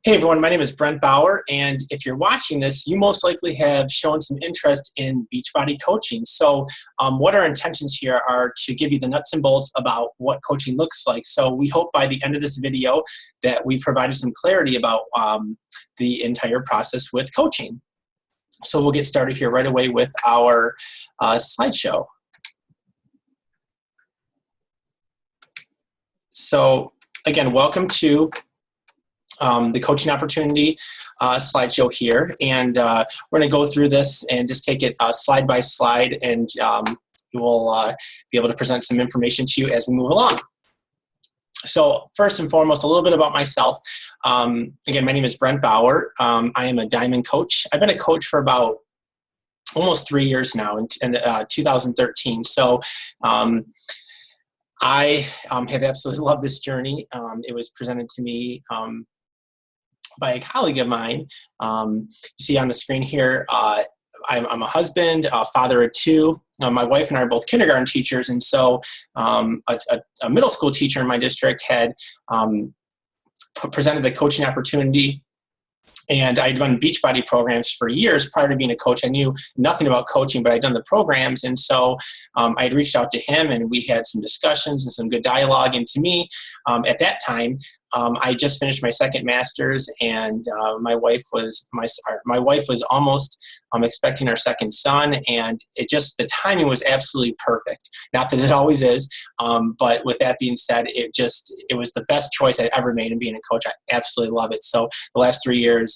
Hey everyone, my name is Brent Bauer, and if you're watching this, you most likely have shown some interest in Beachbody coaching. So what our intentions here are to give you the nuts and bolts about what coaching looks like. So we hope by the end of this video that we provided some clarity about the entire process with coaching. So we'll get started here right away with our slideshow. So again, welcome to the coaching opportunity slideshow here, and we're going to go through this and just take it slide by slide, and we'll be able to present some information to you as we move along. So first and foremost, a little bit about myself. Again, my name is Brent Bauer. I am a Diamond coach. I've been a coach for about almost 3 years now, in 2013. So I have absolutely loved this journey. It was presented to me by a colleague of mine. You see on the screen here, I'm a husband, a father of two. My wife and I are both kindergarten teachers, and so a middle school teacher in my district had presented the coaching opportunity. And I'd run Beachbody programs for years prior to being a coach. I knew nothing about coaching, but I'd done the programs. And so I had reached out to him, and we had some discussions and some good dialogue. And to me, at that time, I just finished my second master's, and my wife was almost expecting our second son, and the timing was absolutely perfect. Not that it always is, but with that being said, it was the best choice I'd ever made in being a coach. I absolutely love it. So the last 3 years,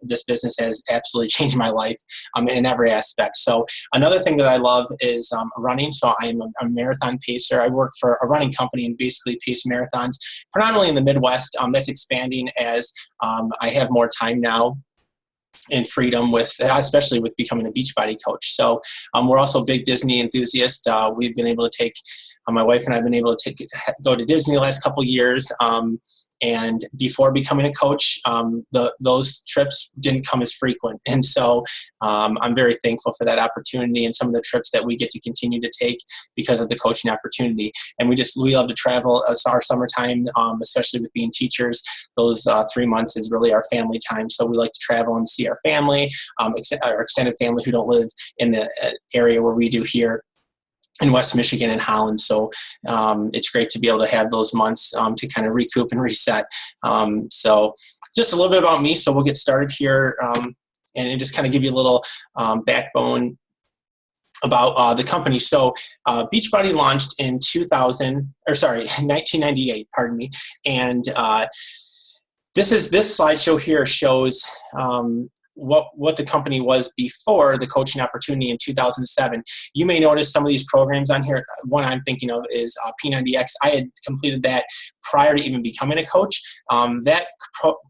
this business has absolutely changed my life in every aspect. So another thing that I love is running. So I'm a marathon pacer. I work for a running company and basically pace marathons, predominantly in the Midwest. That's expanding as I have more time now and freedom, especially with becoming a Beachbody coach. So we're also big Disney enthusiasts. We've been able to take, my wife and I have been able to go to Disney the last couple of years. And before becoming a coach, those trips didn't come as frequent. And so I'm very thankful for that opportunity and some of the trips that we get to continue to take because of the coaching opportunity. And we love to travel. Our summertime, especially with being teachers, those 3 months is really our family time. So we like to travel and see our family, our extended family who don't live in the area where we do here in West Michigan and Holland. So it's great to be able to have those months to kind of recoup and reset. So just a little bit about me. So we'll get started here and just kind of give you a little backbone about the company. So Beachbody launched in 1998, pardon me. And this slideshow here shows what the company was before the coaching opportunity in 2007. You may notice some of these programs on here. One I'm thinking of is P90X. I had completed that prior to even becoming a coach. That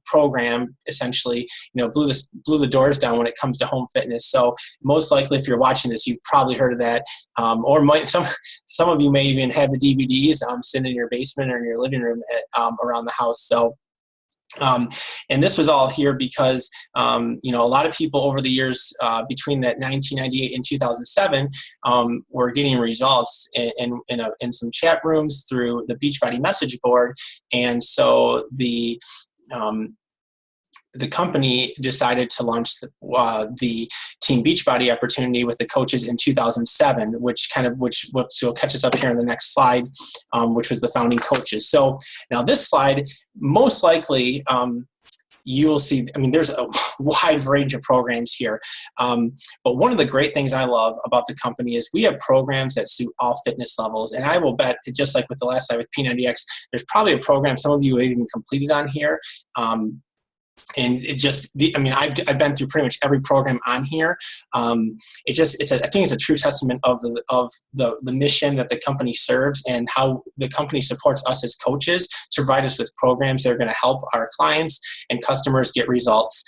program essentially, blew the doors down when it comes to home fitness. So most likely, if you're watching this, you've probably heard of that, or some of you may even have the DVDs sitting in your basement or in your living room around the house. So. And this was all here because, a lot of people over the years between that 1998 and 2007 were getting results in some chat rooms through the Beachbody message board. And so the company decided to launch the Team Beachbody opportunity with the coaches in 2007, which will catch us up here in the next slide, which was the founding coaches. So now this slide, most likely, you will see, there's a wide range of programs here. But one of the great things I love about the company is we have programs that suit all fitness levels. And I will bet, just like with the last slide with P90X, there's probably a program some of you have even completed on here. And I've been through pretty much every program on here. I think it's a true testament of the mission that the company serves and how the company supports us as coaches to provide us with programs that are going to help our clients and customers get results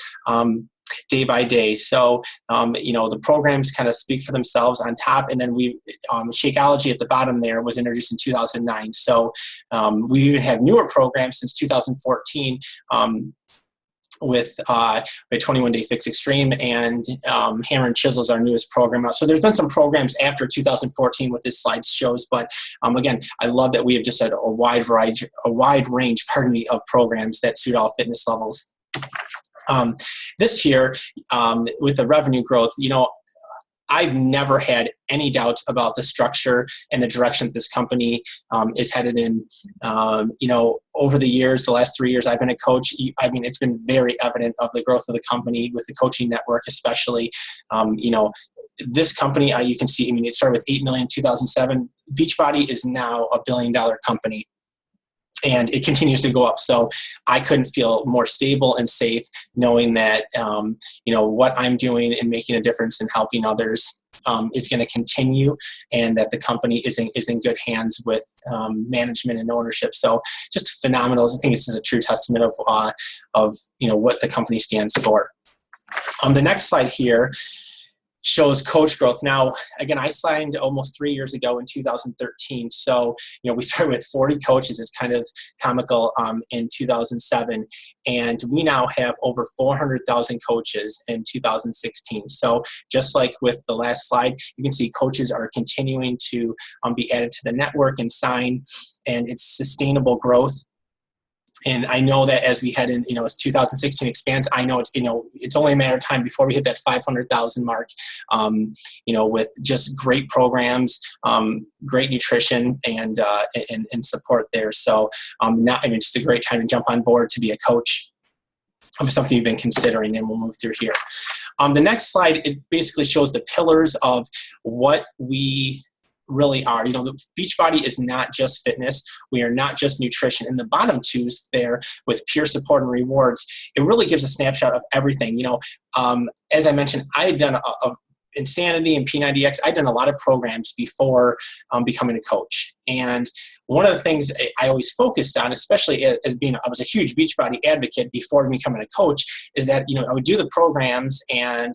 day by day. So, the programs kind of speak for themselves on top. And then Shakeology at the bottom there was introduced in 2009. So we even have newer programs since 2014. With 21-Day Fix Extreme and Hammer and Chisel is our newest program. So there's been some programs after 2014 what this slide shows, but again, I love that we have just had a wide range, of programs that suit all fitness levels. This year, with the revenue growth, I've never had any doubts about the structure and the direction that this company is headed in. Over the years, the last 3 years I've been a coach, it's been very evident of the growth of the company with the coaching network, especially. This company, you can see, it started with $8 million in 2007. Beachbody is now a $1 billion company. And it continues to go up. So I couldn't feel more stable and safe knowing that, what I'm doing and making a difference and helping others is going to continue, and that the company is in good hands with management and ownership. So just phenomenal. I think this is a true testament of what the company stands for. The next slide here shows coach growth. Now, again, I signed almost 3 years ago in 2013. So, we started with 40 coaches. It's kind of comical in 2007. And we now have over 400,000 coaches in 2016. So just like with the last slide, you can see coaches are continuing to be added to the network and sign, and it's sustainable growth. And I know that as we head in, as 2016 expands, I know it's only a matter of time before we hit that 500,000 mark, with just great programs, great nutrition and support there. So it's a great time to jump on board to be a coach of something you've been considering, and we'll move through here. The next slide, it basically shows the pillars of what we really are. The Beachbody is not just fitness. We are not just nutrition. And the bottom twos there with peer support and rewards, it really gives a snapshot of everything. As I mentioned, I had done Insanity and P90X. I'd done a lot of programs before becoming a coach. And one of the things I always focused on, especially as I was a huge Beachbody advocate before becoming a coach, is that, I would do the programs and,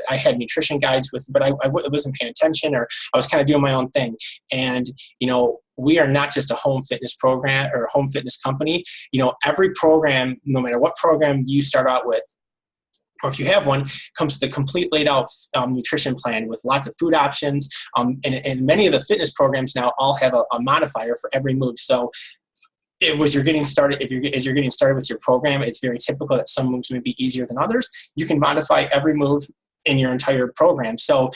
I had nutrition guides but I wasn't paying attention, or I was kind of doing my own thing. And, we are not just a home fitness program or home fitness company. Every program, no matter what program you start out with, or if you have one, comes with a complete laid out nutrition plan with lots of food options. And many of the fitness programs now all have a modifier for every move. So as you're getting started with your program, it's very typical that some moves may be easier than others. You can modify every move in your entire program. So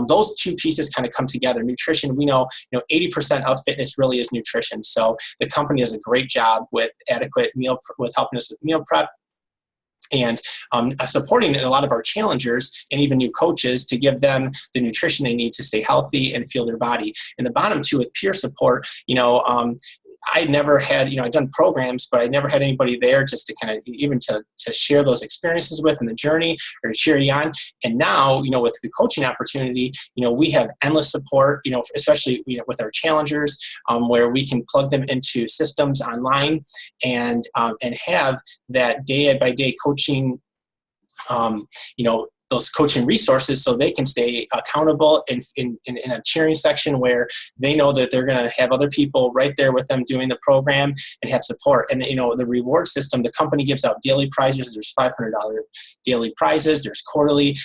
those two pieces kind of come together. Nutrition, we know, 80% of fitness really is nutrition. So the company does a great job with with helping us with meal prep, and supporting a lot of our challengers and even new coaches to give them the nutrition they need to stay healthy and feel their body. And the bottom two with peer support, I never had, I'd done programs, but I never had anybody there just to kind of even to share those experiences with in the journey or to cheer you on. And now, with the coaching opportunity, we have endless support, especially, with our challengers, where we can plug them into systems online and have that day by day coaching, those coaching resources so they can stay accountable in a cheering section where they know that they're going to have other people right there with them doing the program and have support. And, the reward system, the company gives out daily prizes. There's $500 daily prizes. There's quarterly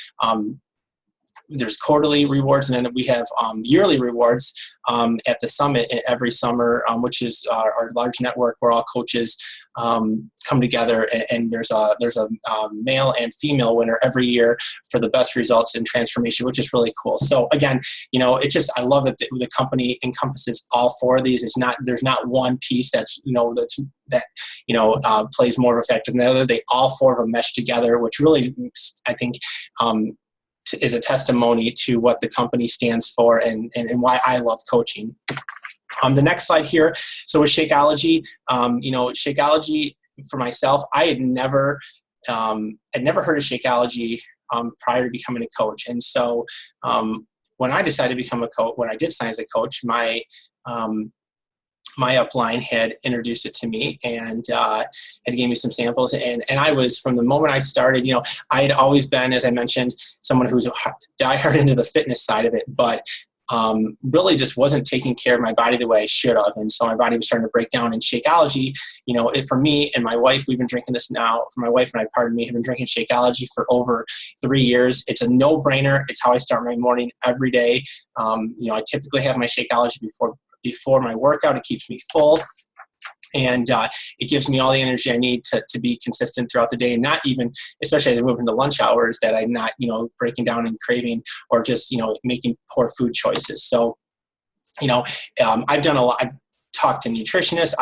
rewards, and then we have yearly rewards at the summit every summer, which is our large network where all coaches come together, and there's a male and female winner every year for the best results in transformation, which is really cool. So again, I love that the company encompasses all four of these. There's not one piece that plays more of a factor than the other. They all four of them mesh together, which really, I think, is a testimony to what the company stands for and why I love coaching. The next slide here. So with Shakeology, Shakeology for myself, I had never heard of Shakeology prior to becoming a coach. And so when I decided to become a coach, when I did sign as a coach, my upline had introduced it to me and had gave me some samples. And I was, from the moment I started, I had always been, as I mentioned, someone who's diehard into the fitness side of it, but really just wasn't taking care of my body the way I should have. And so my body was starting to break down. And Shakeology, for me and my wife, we've been drinking this now, for my wife and I, have been drinking Shakeology for over 3 years. It's a no-brainer. It's how I start my morning every day. I typically have my Shakeology before my workout. It keeps me full. And it gives me all the energy I need to be consistent throughout the day, and not even, especially as I move into lunch hours, that I'm not, breaking down and craving or just, making poor food choices. So, I've done a lot. I've talked to nutritionists.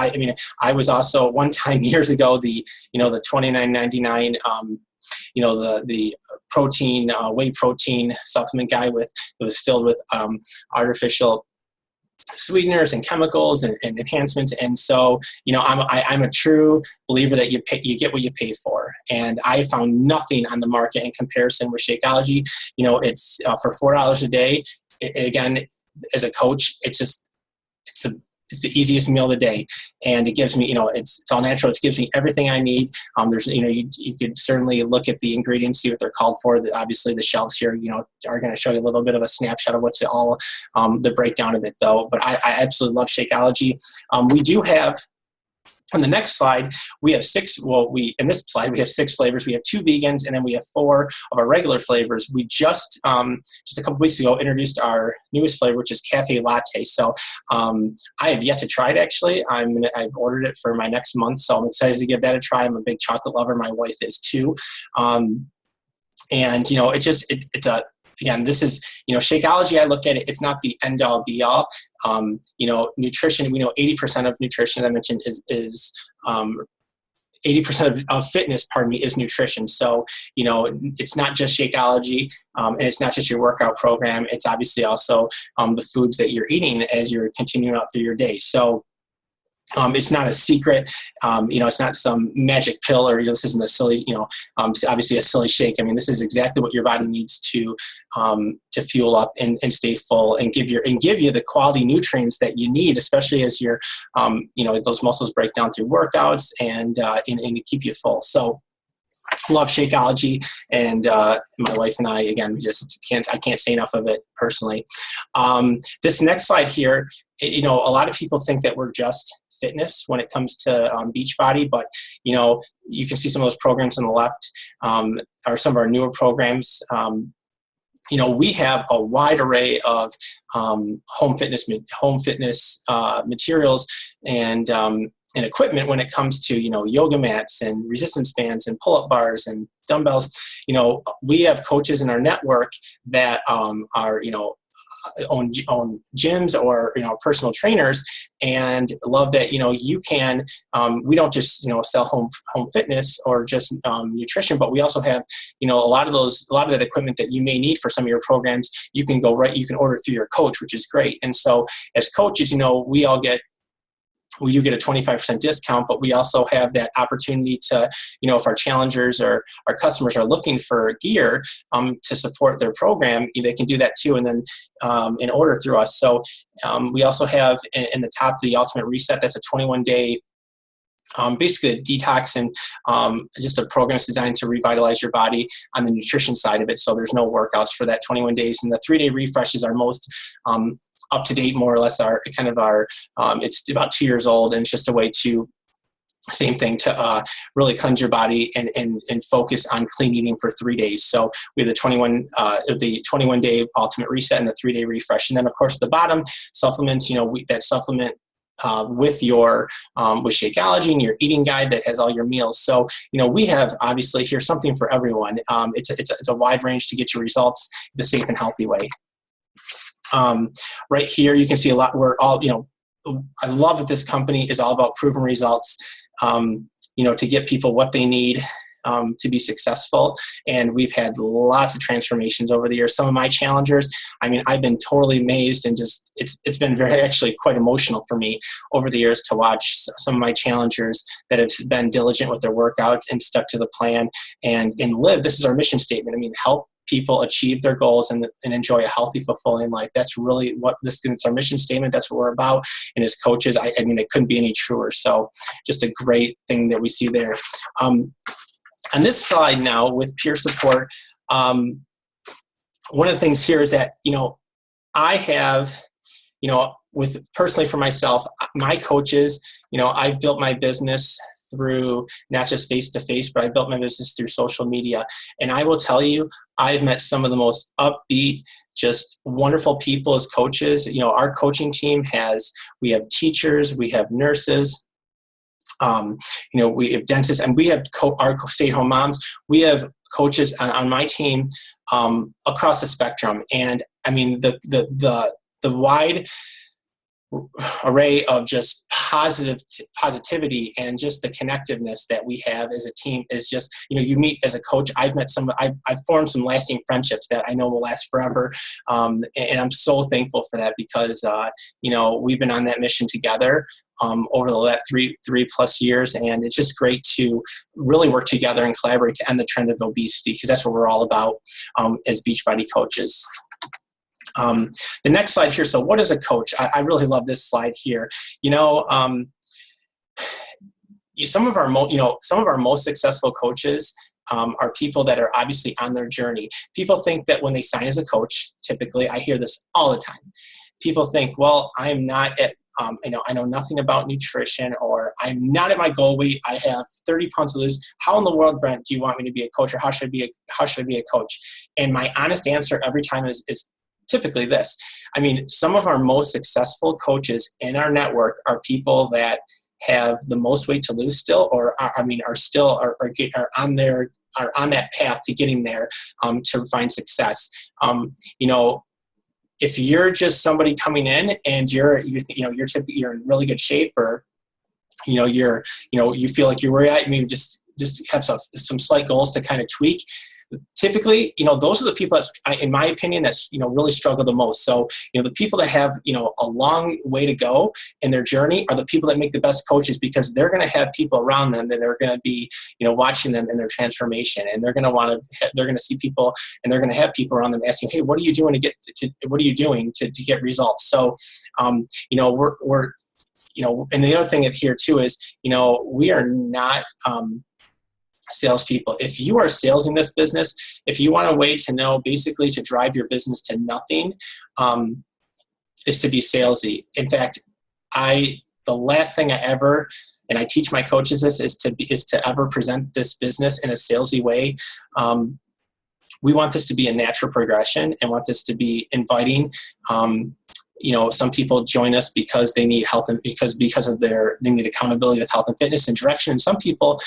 I was also one time years ago, the $29.99, the protein, whey protein supplement guy it was filled with artificial sweeteners and chemicals and enhancements. And so, I'm a true believer that you get what you pay for. And I found nothing on the market in comparison with Shakeology. It's for $4 a day. Again, as a coach, it's the easiest meal of the day, and it gives me, it's all natural. It gives me everything I need. There's, you could certainly look at the ingredients, see what they're called for. Obviously, the shelves here, are going to show you a little bit of a snapshot of what's all the breakdown of it, though. But I absolutely love Shakeology. We do have. On the next slide, we have in this slide, we have 6 flavors. We have 2 vegans, and then we have 4 of our regular flavors. We just a couple weeks ago, introduced our newest flavor, which is Cafe Latte. So I have yet to try it, actually. I've ordered it for my next month, so I'm excited to give that a try. I'm a big chocolate lover. My wife is too. Again, this is, Shakeology, I look at it, it's not the end all be all. Nutrition, we know 80% of nutrition, I mentioned, is 80% of fitness, is nutrition. So, it's not just Shakeology, and it's not just your workout program. It's obviously also the foods that you're eating as you're continuing out through your day. So, it's not a secret, it's not some magic pill, or this isn't a silly, obviously a silly shake. This is exactly what your body needs to fuel up and stay full and give you the quality nutrients that you need, especially as your, those muscles break down through workouts and to keep you full. So, love Shakeology, and my wife and I, again, I can't say enough of it personally. This next slide here, a lot of people think that we're just fitness when it comes to Beachbody, but you can see some of those programs on the left are some of our newer programs. We have a wide array of home fitness materials and equipment when it comes to, yoga mats and resistance bands and pull-up bars and dumbbells. We have coaches in our network that are, own gyms or, personal trainers, and love that, you can, we don't just, sell home fitness or just nutrition, but we also have, a lot of that equipment that you may need for some of your programs. You can you can order through your coach, which is great. And so as coaches, we do get a 25% discount, but we also have that opportunity to, if our challengers or our customers are looking for gear to support their program, they can do that too, and then in order through us. So we also have in the top the Ultimate Reset. That's a 21-day basically a detox and just a program that's designed to revitalize your body on the nutrition side of it. So there's no workouts for that 21 days. And the 3-day refresh is our most up to date, more or less, it's about 2 years old, and it's just a way to, same thing, to really cleanse your body and focus on clean eating for 3 days. So we have the 21-day Ultimate Reset and the 3-day refresh. And then, of course, the bottom supplements, that supplement with Shakeology and your eating guide that has all your meals. So, we have obviously here something for everyone. It's a wide range to get your results the safe and healthy way. Right here, you can see a lot. We're all, I love that this company is all about proven results, to get people what they need to be successful. And we've had lots of transformations over the years. Some of my challengers, I've been totally amazed, and just, it's been actually quite emotional for me over the years to watch some of my challengers that have been diligent with their workouts and stuck to the plan and live. This is our mission statement. Help people achieve their goals and enjoy a healthy, fulfilling life. That's really what it's our mission statement. That's what we're about. And as coaches, it couldn't be any truer. So just a great thing that we see there. On this slide now, with peer support, one of the things here is that, I have, personally for myself, my coaches, I've built my business through not just face-to-face, but I built my business through social media. And I will tell you, I've met some of the most upbeat, just wonderful people as coaches. Our coaching team we have teachers, we have nurses, We have dentists, and we have our stay-at-home moms. We have coaches on my team across the spectrum, and I mean the wide array of just positivity and just the connectiveness that we have as a team is just, you meet as a coach. I've formed some lasting friendships that I know will last forever. And I'm so thankful for that because, we've been on that mission together over the last three plus years. And it's just great to really work together and collaborate to end the trend of obesity, because that's what we're all about as Beachbody coaches. The next slide here. So what is a coach? I really love this slide here. Some of our most successful coaches are people that are obviously on their journey. People think that when they sign as a coach, typically, I hear this all the time. People think, well, I'm not at, I know nothing about nutrition, or I'm not at my goal weight. I have 30 pounds to lose. How in the world, Brent, do you want me to be a coach, or how should I be a coach? And my honest answer every time is typically this. I mean, some of our most successful coaches in our network are people that have the most weight to lose still, or are on that path to getting there to find success. If you're just somebody coming in and you're in really good shape, or you feel like you're where you're at, maybe just have some slight goals to kind of tweak. Typically, those are the people that, in my opinion, that's, really struggle the most. So, the people that have, a long way to go in their journey are the people that make the best coaches, because they're going to have people around them that are going to be, watching them in their transformation, and they're going to see people, and they're going to have people around them asking, hey, what are you doing to get results? So, we're and the other thing here too is, we are not, salespeople. If you are salesing this business, if you want a way to know, basically to drive your business to nothing, is to be salesy. In fact, the last thing I ever, and I teach my coaches this, is to ever present this business in a salesy way. We want this to be a natural progression, and want this to be inviting. Some people join us because they need health, and because they need accountability with health and fitness and direction. And some people,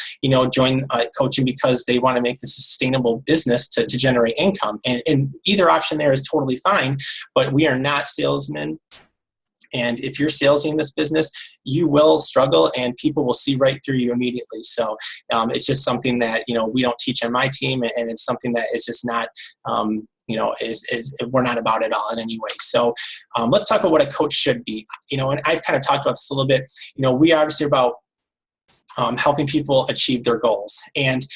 join coaching because they want to make this a sustainable business to generate income. And either option there is totally fine, but we are not salesmen. And if you're salesing this business, you will struggle, and people will see right through you immediately. So it's just something that, we don't teach on my team, and it's something that is just not, we're not about it all in any way. So let's talk about what a coach should be. And I've kind of talked about this a little bit. We are obviously about helping people achieve their goals. And,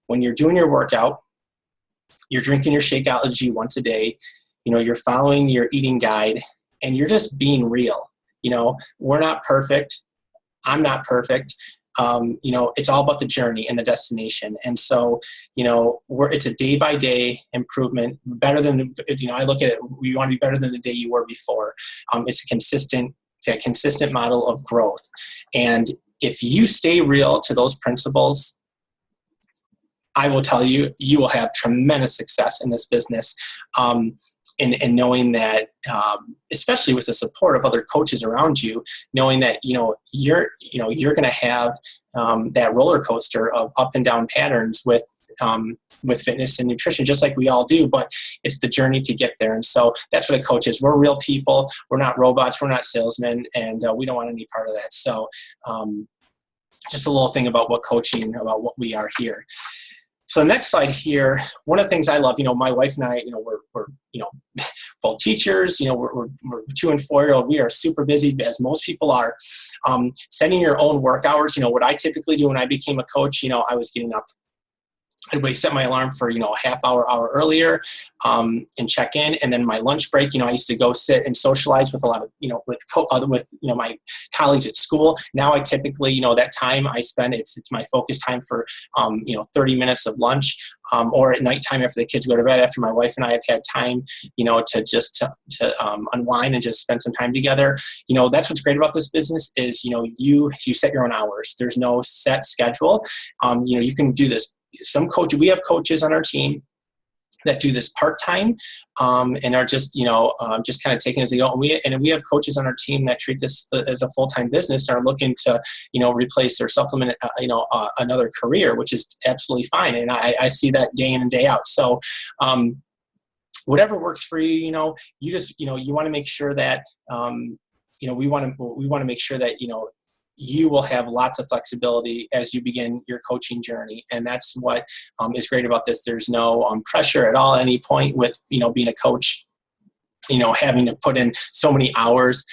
when you're doing your workout, you're drinking your Shakeology once a day, you're following your eating guide, and you're just being real. We're not perfect. I'm not perfect. It's all about the journey and the destination. And so, it's a day-by-day improvement, better than, I look at it, we want to be better than the day you were before. It's a consistent model of growth. And if you stay real to those principles, I will tell you, you will have tremendous success in this business. And knowing that, especially with the support of other coaches around you, knowing that, you're going to have that roller coaster of up and down patterns with fitness and nutrition, just like we all do, but it's the journey to get there. And so that's what a coach is. We're real people. We're not robots. We're not salesmen, and we don't want any part of that. So just a little thing about about what we are here. So the next slide here, one of the things I love, my wife and I, we're both teachers, we're 2 and 4-year-old. We are super busy, as most people are. Setting your own work hours, what I typically do when I became a coach, I was getting up. I'd set my alarm for, a half hour earlier, and check in. And then my lunch break, I used to go sit and socialize with a lot of, with my colleagues at school. Now I typically, that time I spend, it's my focus time for, 30 minutes of lunch, or at nighttime after the kids go to bed, after my wife and I have had time, to unwind and just spend some time together. That's what's great about this business is, you set your own hours. There's no set schedule. You can do this. We have coaches on our team that do this part-time, and are just, just kind of taking it as they go. And we have coaches on our team that treat this as a full-time business and are looking to, replace or supplement, another career, which is absolutely fine. And I see that day in and day out. So, whatever works for you, you just, you want to make sure that, we want to make sure that, you will have lots of flexibility as you begin your coaching journey. And that's what is great about this. There's no pressure at all at any point with, being a coach, having to put in so many hours.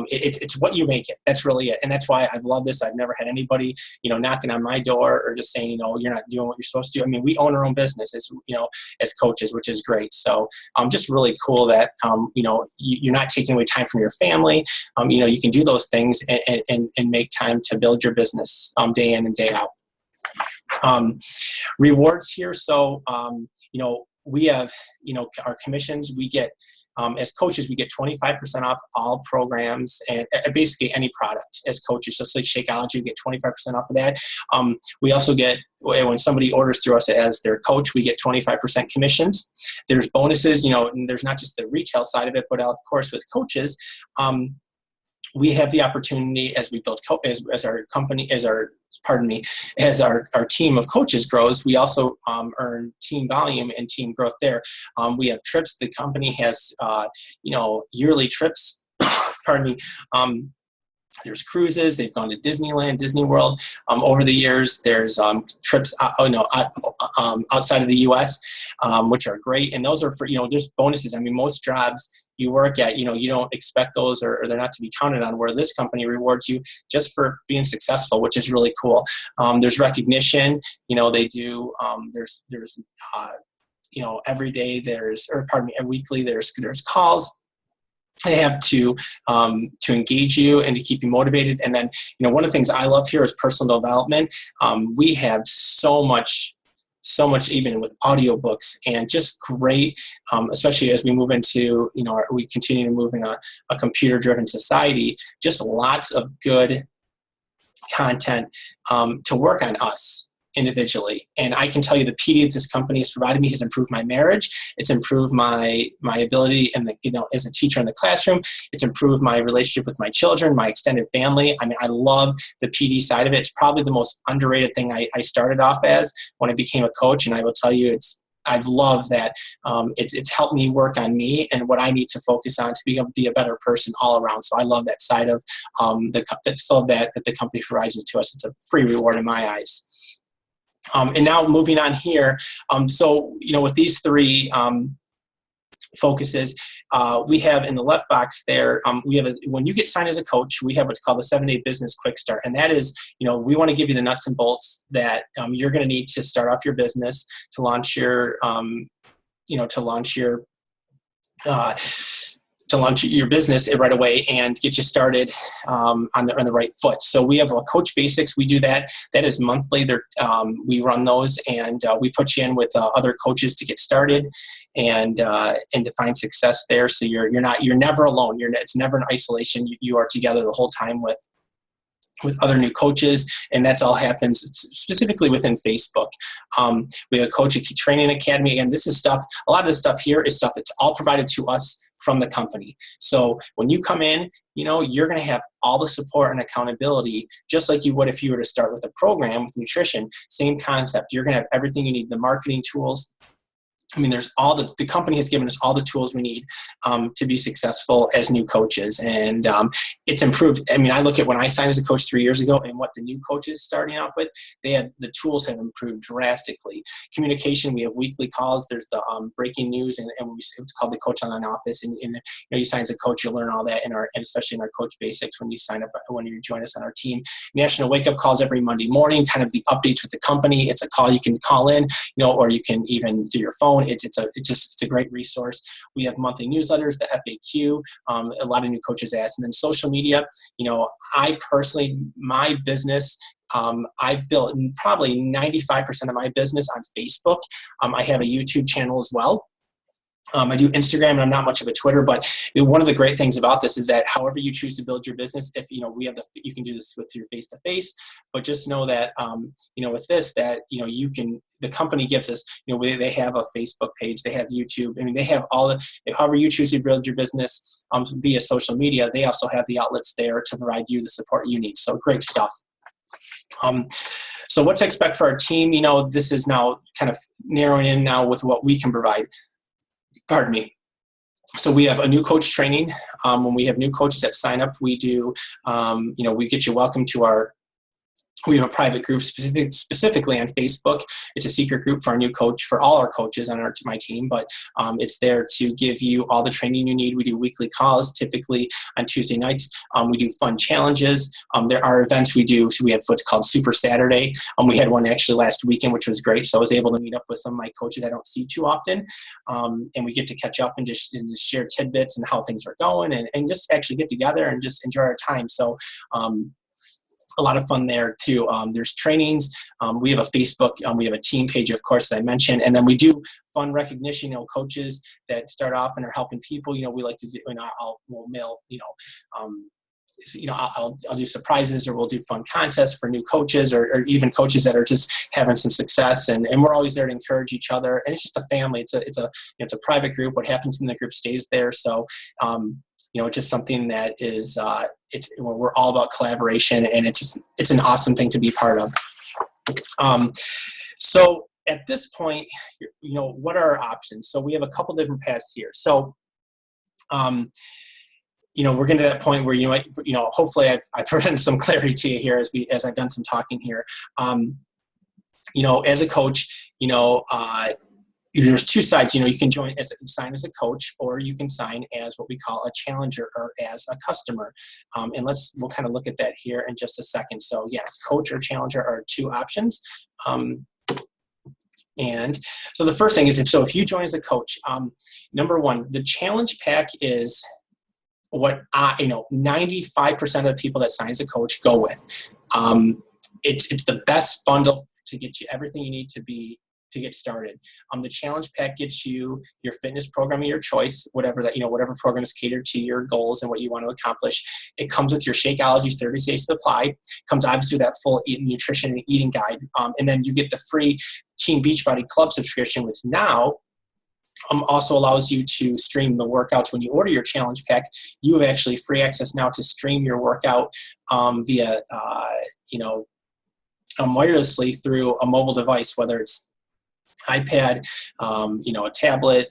It's what you make it. That's really it. And that's why I love this. I've never had anybody, knocking on my door or just saying, you're not doing what you're supposed to do. I mean, we own our own business as coaches, which is great. So just really cool that, you're not taking away time from your family. You can do those things and make time to build your business day in and day out. Rewards here. So, we have, our commissions, we get, as coaches, we get 25% off all programs and basically any product as coaches, just like Shakeology, we get 25% off of that. We also get, when somebody orders through us as their coach, we get 25% commissions. There's bonuses, there's not just the retail side of it, but of course with coaches, we have the opportunity as we build, as our company, as our team of coaches grows, we also earn team volume and team growth there. We have trips. The company has, yearly trips. Pardon me. There's cruises. They've gone to Disneyland, Disney World over the years. There's trips outside of the U.S., which are great. And those are for, there's bonuses. I mean, most jobs you work at, you don't expect those or they're not to be counted on, where this company rewards you just for being successful, which is really cool. There's recognition, they do, there's every day weekly, there's calls. They have to engage you and to keep you motivated. And then, one of the things I love here is personal development. We have so much, even with audiobooks and just great, especially as we move into, we continue to move in a computer-driven society, just lots of good content to work on us individually. And I can tell you the PD that this company has provided me has improved my marriage. It's improved my ability as a teacher in the classroom. It's improved my relationship with my children, my extended family. I mean, I love the PD side of it. It's probably the most underrated thing I started off as when I became a coach. And I will tell you, I've loved that. It's helped me work on me and what I need to focus on to be a better person all around. So I love that side of that the company provides it to us. It's a free reward in my eyes. And now moving on here. So, with these three focuses, we have in the left box there, when you get signed as a coach, we have what's called the 7-day business quick start. And that is, we want to give you the nuts and bolts that you're going to need to start off your business, to launch your business right away and get you started on the right foot. So we have a Coach Basics. We do that. That is monthly. We run those, and we put you in with other coaches to get started and to find success there. So you're never alone. It's never in isolation. You are together the whole time with other new coaches, and that's all happens specifically within Facebook. We have a coach training academy. Again, this is stuff, a lot of the stuff here is stuff that's all provided to us from the company. So when you come in, you're going to have all the support and accountability, just like you would if you were to start with a program with nutrition. Same concept. You're going to have everything you need, the marketing tools. I mean, there's the company has given us all the tools we need to be successful as new coaches. And it's improved. I mean, I look at when I signed as a coach 3 years ago and what the new coaches starting out with, the tools have improved drastically. Communication, we have weekly calls. There's the breaking news, and it's called the Coach Online Office. And you sign as a coach, you'll learn all that and especially in our Coach Basics when you sign up, when you join us on our team. National Wake Up Calls every Monday morning, kind of the updates with the company. It's a call you can call in, or you can even through your phone. It's a great resource. We have monthly newsletters, the FAQ, a lot of new coaches ask. And then social media, I personally, my business, I built probably 95% of my business on Facebook. I have a YouTube channel as well. I do Instagram, and I'm not much of a Twitter, but one of the great things about this is that however you choose to build your business, if you can do this with your face-to-face, but just know that with this, that the company gives us, they have a Facebook page, they have YouTube, I mean, they have however you choose to build your business via social media, they also have the outlets there to provide you the support you need. So great stuff. So what to expect for our team? This is now kind of narrowing in now with what we can provide. Pardon me. So we have a new coach training. When we have new coaches that sign up, we do, we get you welcome to we have a private group specifically on Facebook. It's a secret group for our new coach, for all our coaches on my team, but it's there to give you all the training you need. We do weekly calls, typically on Tuesday nights. We do fun challenges. There are events we do. So we have what's called Super Saturday. We had one actually last weekend, which was great. So I was able to meet up with some of my coaches I don't see too often. And we get to catch up and just share tidbits and how things are going and just actually get together and just enjoy our time. So, a lot of fun there too. There's trainings. We have a Facebook. We have a team page, of course, as I mentioned, and then we do fun recognition. Coaches that start off and are helping people. We like to do. We'll mail. I'll do surprises, or we'll do fun contests for new coaches, or even coaches that are just having some success. And we're always there to encourage each other. And it's just a family. It's a private group. What happens in the group stays there. So. It's just something that is, we're all about collaboration, and it's an awesome thing to be part of. So at this point, what are our options? So we have a couple different paths here. So, we're getting to that point where, hopefully I've provided some clarity to you here as I've done some talking here. As a coach, there's two sides. You can sign as a coach, or you can sign as what we call a challenger, or as a customer. And we'll kind of look at that here in just a second. So yes, coach or challenger are two options. And so the first thing is, if you join as a coach, number one, the challenge pack is what 95% of the people that sign as a coach go with. It's the best bundle to get you everything you need to get started. The challenge pack gets you your fitness program of your choice, whatever program is catered to your goals and what you want to accomplish. It comes with your Shakeology 30 days supply. It comes obviously with that full nutrition and eating guide. And then you get the free Team Beachbody Club subscription, which now also allows you to stream the workouts. When you order your challenge pack, you have actually free access now to stream your workout via wirelessly through a mobile device, whether it's iPad, a tablet,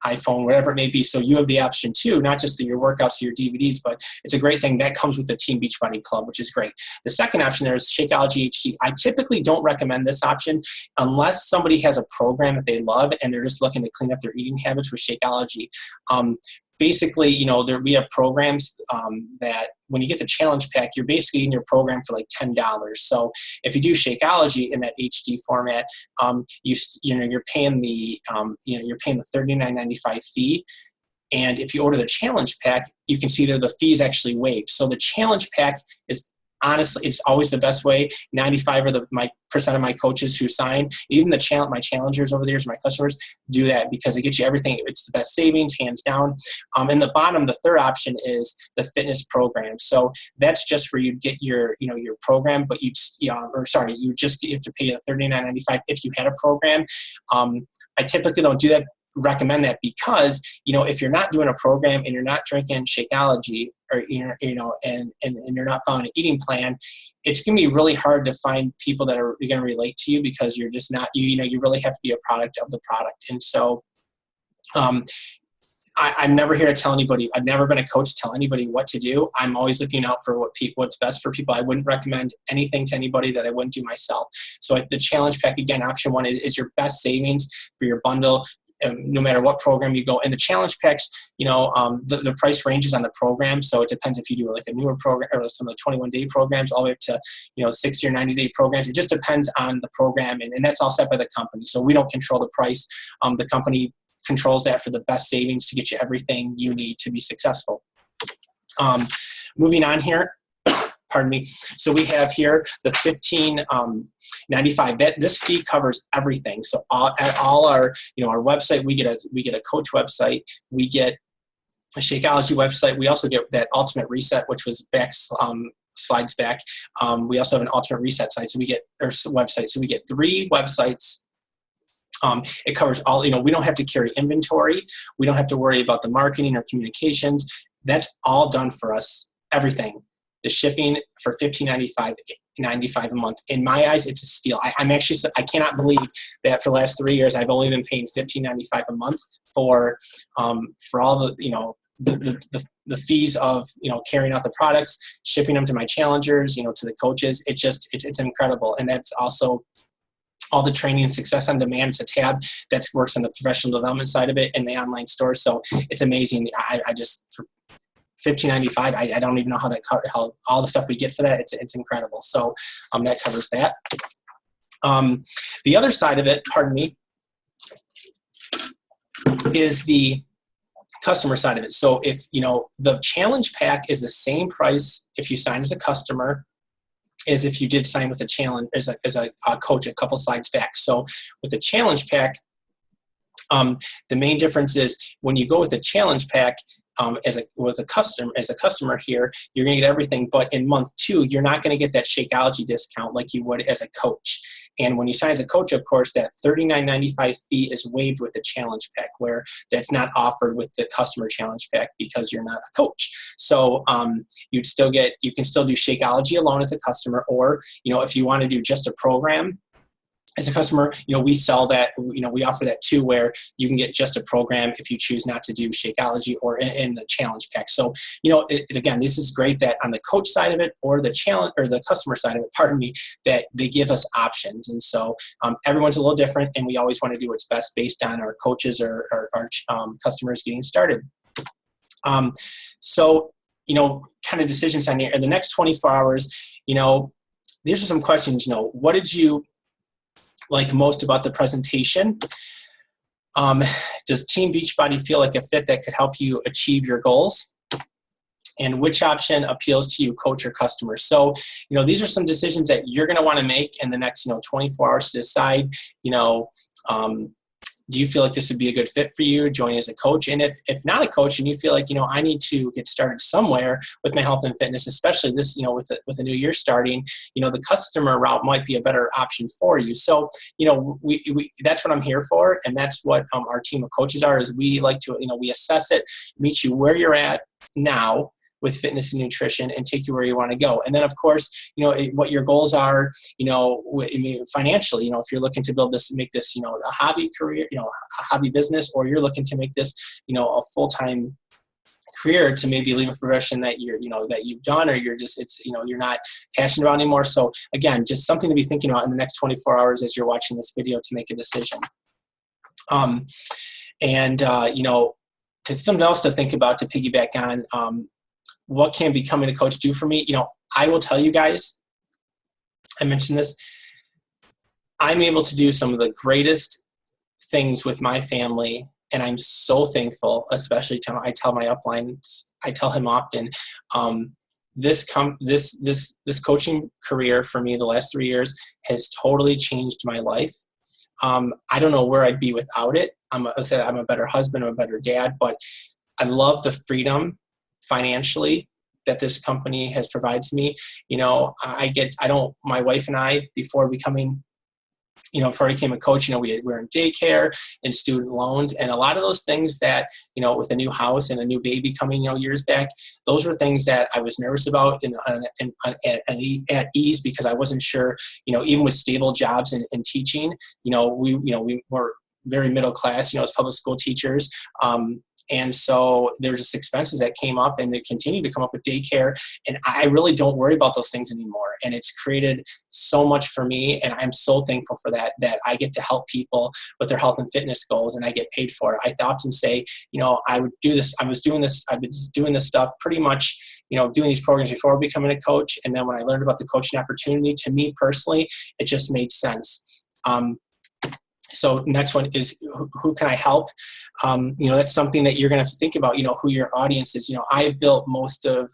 iPhone, whatever it may be. So you have the option too, not just your workouts, your DVDs, but it's a great thing that comes with the Team Beachbody Club, which is great. The second option there is Shakeology HD. I typically don't recommend this option unless somebody has a program that they love and they're just looking to clean up their eating habits with Shakeology. Basically, we have programs that when you get the challenge pack, you're basically in your program for like $10. So if you do Shakeology in that HD format, you're paying the $39.95 fee. And if you order the challenge pack, you can see that the fee is actually waived. So the challenge pack is honestly, it's always the best way. 95% of my coaches who sign, even my challengers over there, my customers, do that because it gets you everything. It's the best savings, hands down. And the bottom, the third option is the fitness program. So that's just where you get your program, but you have to pay the $39.95 if you had a program. I typically don't recommend that because if you're not doing a program and you're not drinking Shakeology, or and you're not following an eating plan, it's going to be really hard to find people that are going to relate to you because you're just not you really have to be a product of the product. And so I'm never here to tell anybody. I've never been a coach to tell anybody what to do. I'm always looking out for what's best for people. I wouldn't recommend anything to anybody that I wouldn't do myself. So the challenge pack, again, option one is your best savings for your bundle. No matter what program you go. And the challenge packs, the price ranges on the program. So it depends if you do like a newer program or some of the 21-day programs all the way up to, 60 or 90-day programs. It just depends on the program. And that's all set by the company. So we don't control the price. The company controls that for the best savings to get you everything you need to be successful. Moving on here. Pardon me. So we have here the $15.95. This fee covers everything. So at all our, our website, we get a coach website. We get a Shakeology website. We also get that Ultimate Reset, which was slides back. We also have an Ultimate Reset site. So we get website. So we get 3 websites. It covers all. We don't have to carry inventory. We don't have to worry about the marketing or communications. That's all done for us. Everything. The shipping for $15.95 a month. In my eyes, it's a steal. I cannot believe that for the last 3 years, I've only been paying $15.95 a month for all the, the fees of, carrying out the products, shipping them to my challengers, to the coaches. It's incredible. And that's also all the training and Success on Demand. It's a tab that works on the professional development side of it in the online store. So it's amazing. I just, for $15.95. I don't even know how all the stuff we get for that. It's incredible. So that covers that. The other side of it, pardon me, is the customer side of it. So if the challenge pack is the same price if you sign as a customer as if you did sign with a challenge as a coach a couple slides back. So with the challenge pack, the main difference is when you go with a challenge pack, as a customer here, you're going to get everything. But in month 2, you're not going to get that Shakeology discount like you would as a coach. And when you sign as a coach, of course, that $39.95 fee is waived with the challenge pack, where that's not offered with the customer challenge pack because you're not a coach. So you can still do Shakeology alone as a customer, or if you want to do just a program as a customer, we sell that, we offer that too, where you can get just a program if you choose not to do Shakeology or in the challenge pack. So, again, this is great that on the coach side of it or the challenge or the customer side of it, pardon me, that they give us options. And so everyone's a little different, and we always want to do what's best based on our coaches or our customers getting started. So, kind of decisions on here in the next 24 hours, these are some questions, what did you like most about the presentation? Does Team Beachbody feel like a fit that could help you achieve your goals? And which option appeals to you, coach or customer? So, these are some decisions that you're going to want to make in the next, 24 hours to decide, do you feel like this would be a good fit for you, joining as a coach? And if not a coach and you feel like, I need to get started somewhere with my health and fitness, especially this, with a new year starting, the customer route might be a better option for you. So, we that's what I'm here for. And that's what our team of coaches are, is we like to, we assess it, meet you where you're at now with fitness and nutrition, and take you where you want to go. And then, of course, what your goals are, financially, if you're looking to make this, a hobby career, a hobby business, or you're looking to make this, a full-time career, to maybe leave a profession that that you've done, or you're not passionate about anymore. So again, just something to be thinking about in the next 24 hours as you're watching this video to make a decision. To something else to think about, to piggyback on, what can becoming a coach do for me? I will tell you guys, I mentioned this, I'm able to do some of the greatest things with my family, and I'm so thankful, especially I tell my uplines, I tell him often, this coaching career for me the last 3 years has totally changed my life. I don't know where I'd be without it. I'm a better husband, I'm a better dad, but I love the freedom financially that this company has provided to me. My wife and I, before becoming, before I became a coach, we were in daycare and student loans, and a lot of those things that, with a new house and a new baby coming, years back, those were things that I was nervous about and at ease, because I wasn't sure, even with stable jobs and teaching, we were very middle class, as public school teachers. And so there's just expenses that came up, and they continue to come up with daycare. And I really don't worry about those things anymore. And it's created so much for me. And I'm so thankful for that I get to help people with their health and fitness goals, and I get paid for it. I often say, I would do this. I've been doing this stuff pretty much, doing these programs before becoming a coach. And then when I learned about the coaching opportunity, to me personally, it just made sense. So next one is who can I help? That's something that you're going to have to think about, who your audience is. I built most of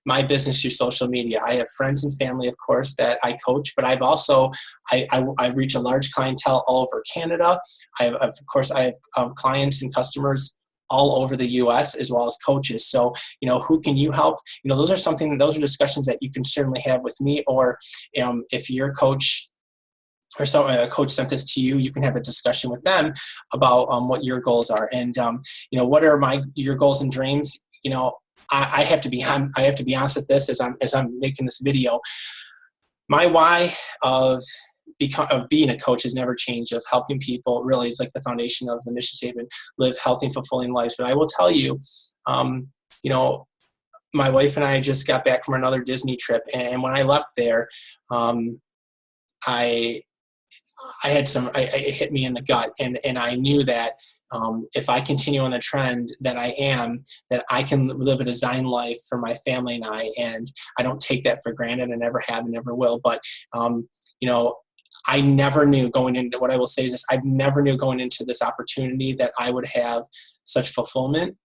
my business through social media. I have friends and family, of course, that I coach, but I've also, I reach a large clientele all over Canada. I have clients and customers all over the U.S. as well as coaches. So, who can you help? Those are discussions that you can certainly have with me, or if your coach or so a coach sent this to you, you can have a discussion with them about what your goals are. And, what are your goals and dreams? I have to be honest with this as I'm making this video. My why of being a coach has never changed, of helping people really is like the foundation of the mission statement, live healthy and fulfilling lives. But I will tell you, my wife and I just got back from another Disney trip. And when I left there, it hit me in the gut, and I knew that if I continue on the trend that I am, that I can live a design life for my family and I don't take that for granted. I never have and never will. But I never knew going into, what I will say is this, I never knew going into this opportunity that I would have such fulfillment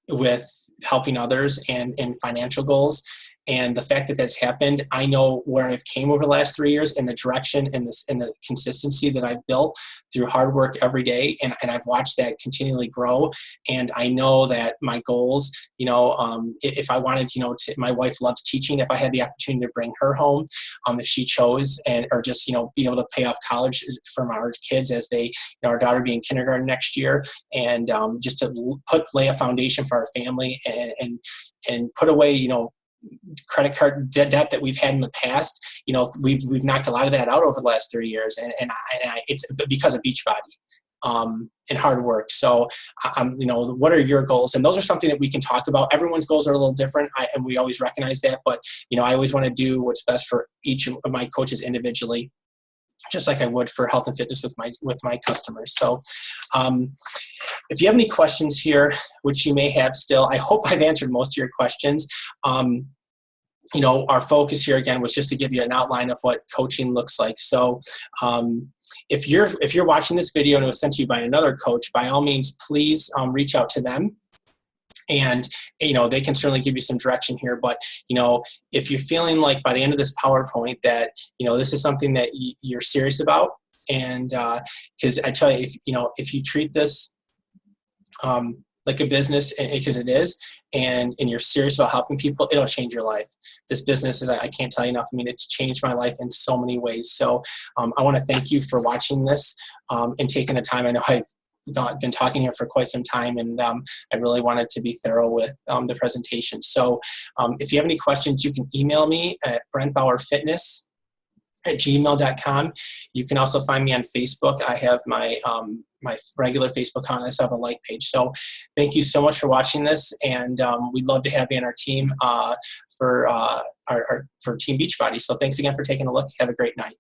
with helping others and financial goals. And the fact that that's happened, I know where I've came over the last 3 years and the direction and the consistency that I've built through hard work every day. And I've watched that continually grow. And I know that my goals, if I wanted, my wife loves teaching. If I had the opportunity to bring her home, if she chose, or just, be able to pay off college from our kids as they, our daughter being kindergarten next year, and just to lay a foundation for our family and put away, credit card debt that we've had in the past. We've knocked a lot of that out over the last 3 years, and it's because of Beachbody and hard work. So, what are your goals? And those are something that we can talk about. Everyone's goals are a little different, and we always recognize that. But I always want to do what's best for each of my coaches individually, just like I would for health and fitness with my customers. So if you have any questions here, which you may have still, I hope I've answered most of your questions. Our focus here again was just to give you an outline of what coaching looks like. So if you're watching this video and it was sent to you by another coach, by all means, please reach out to them. And, they can certainly give you some direction here. But, if you're feeling like by the end of this PowerPoint that, this is something that you're serious about, and because I tell you, if you treat this like a business, because it is, and you're serious about helping people, it'll change your life. This business is, I can't tell you enough. I mean, it's changed my life in so many ways. So I want to thank you for watching this and taking the time. I know I've been talking here for quite some time, and I really wanted to be thorough with the presentation. So if you have any questions, you can email me at brentbauerfitness@gmail.com. You can also find me on Facebook. I have my regular Facebook account. I also have a like page. So thank you so much for watching this, and we'd love to have you on our team for Team Beachbody. So thanks again for taking a look. Have a great night.